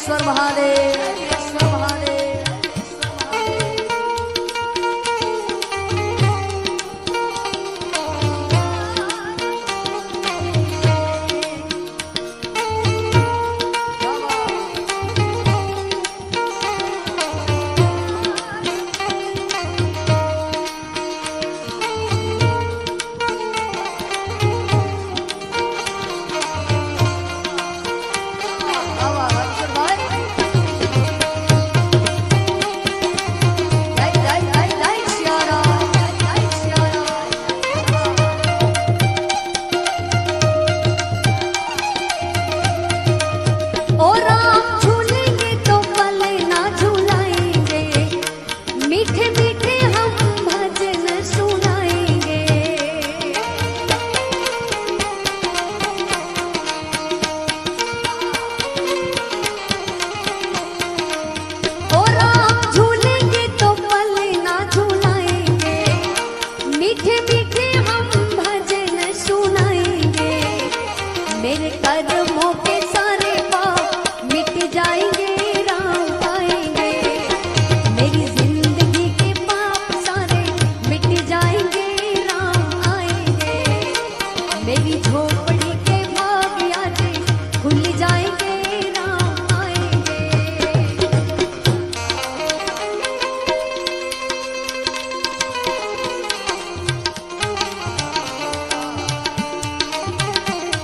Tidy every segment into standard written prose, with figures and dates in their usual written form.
वीरेश्वर महादेव, वीरेश्वर महादेव।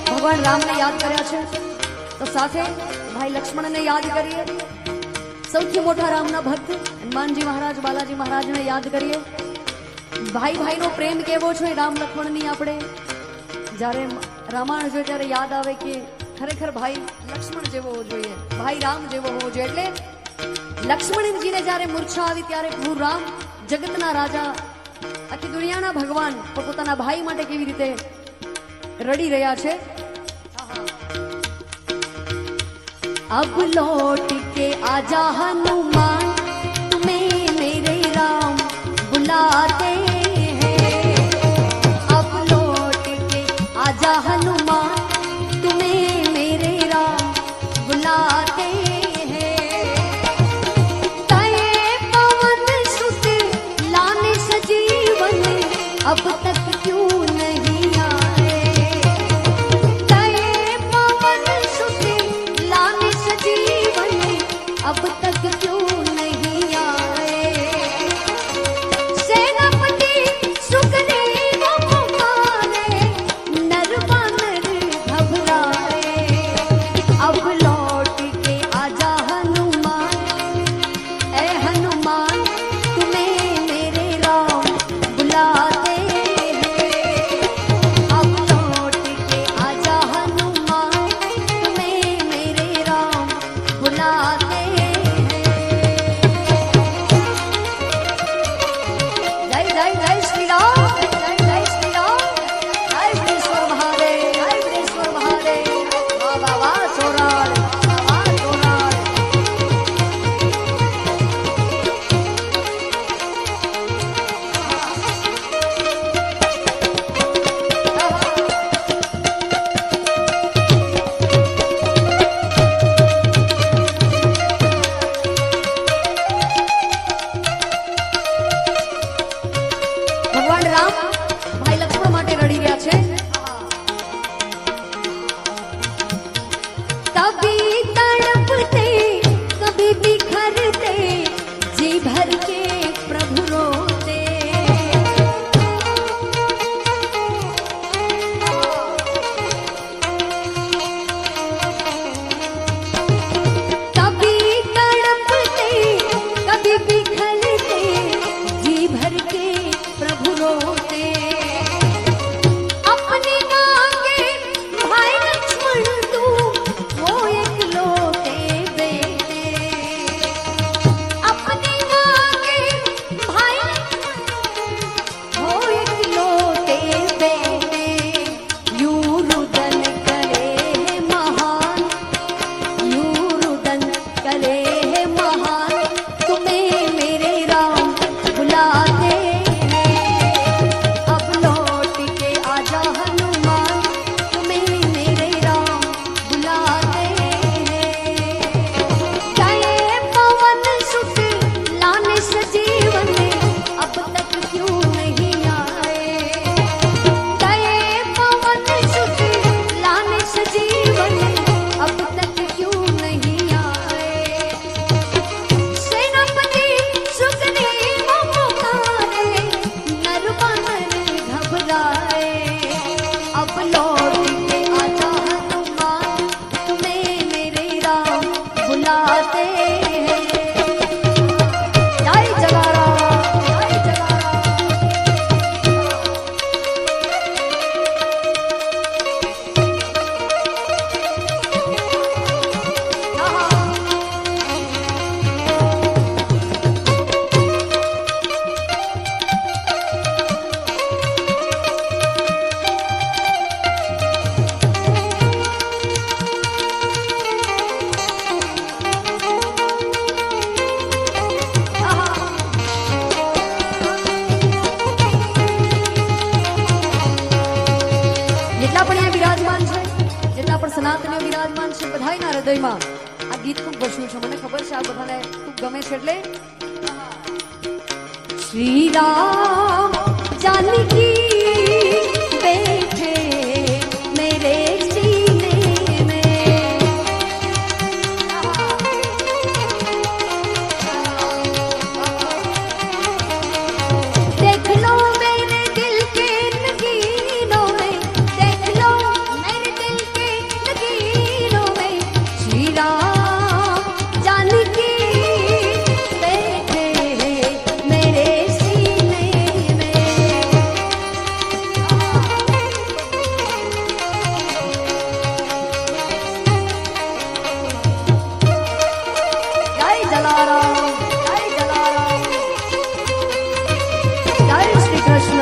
भगवान राम ने याद कर्या छे तो साथे भाई लक्ष्मण ने याद करिए। सौथी मोटा रामना भक्त हनुमानजी महाराज बालाजी महाराज ने याद करिए। भाई भाई नो प्रेम केवो छे राम लक्ष्मण नी आपणे जारे रामायण जोई त्यारे याद आवे के खरेखर भाई लक्ष्मण जेवो होवो जोईए, भाई राम जेवो होवो जोईए। એટલે લક્ષ્મણજી ને જ્યારે મૂર્છા આવી ત્યારે પ્રભુ રામ જગતના રાજા આખી દુનિયાના ભગવાન પોતાના ભાઈ માટે કેવી રીતે રડી રહ્યા છે। अब लौट के आजा हनुमान तुम्हें मेरे राम बुलाते हैं। अब लौट के आजा हनुमान तुम्हें मेरे राम बुलाते हैं। तय पवन सुत लाने सजीवन अब तक क्यों नहीं आए। तय पवन सुत लाने सजीवन अब तक क्यों नहीं आए। सेनापति सुग्रीव पुकारे नर वानर घबराए। अब लौट के आजा हनुमान, ऐ हनुमान तुम्हें मेरे राम बुलाते हैं। अब लौट के आजा हनुमान तुम्हें मेरे राम बुलाते हैं। बुलाते हैं। जय जलाराम, जय जलाराम। જેટલા પણ અહીંયા વિરાજમાન છે, જેટલા પણ સનાતનીઓ વિરાજમાન છે, બધાયના હૃદયમાં આ ગીત ખૂબ વસ્યું છે. મને ખબર છે આ બધાને ખૂબ ગમે છે. એટલે શ્રી રામ જાનકી બેઠે મેરે सीने में, देख लो मेरे दिल के नगीनों में, देख लो मेरे दिल के नगीनों में, श्री राम जानकी बैठे मेरे सीने में। जय जलाराम, जय जलाराम, जय श्री कृष्ण।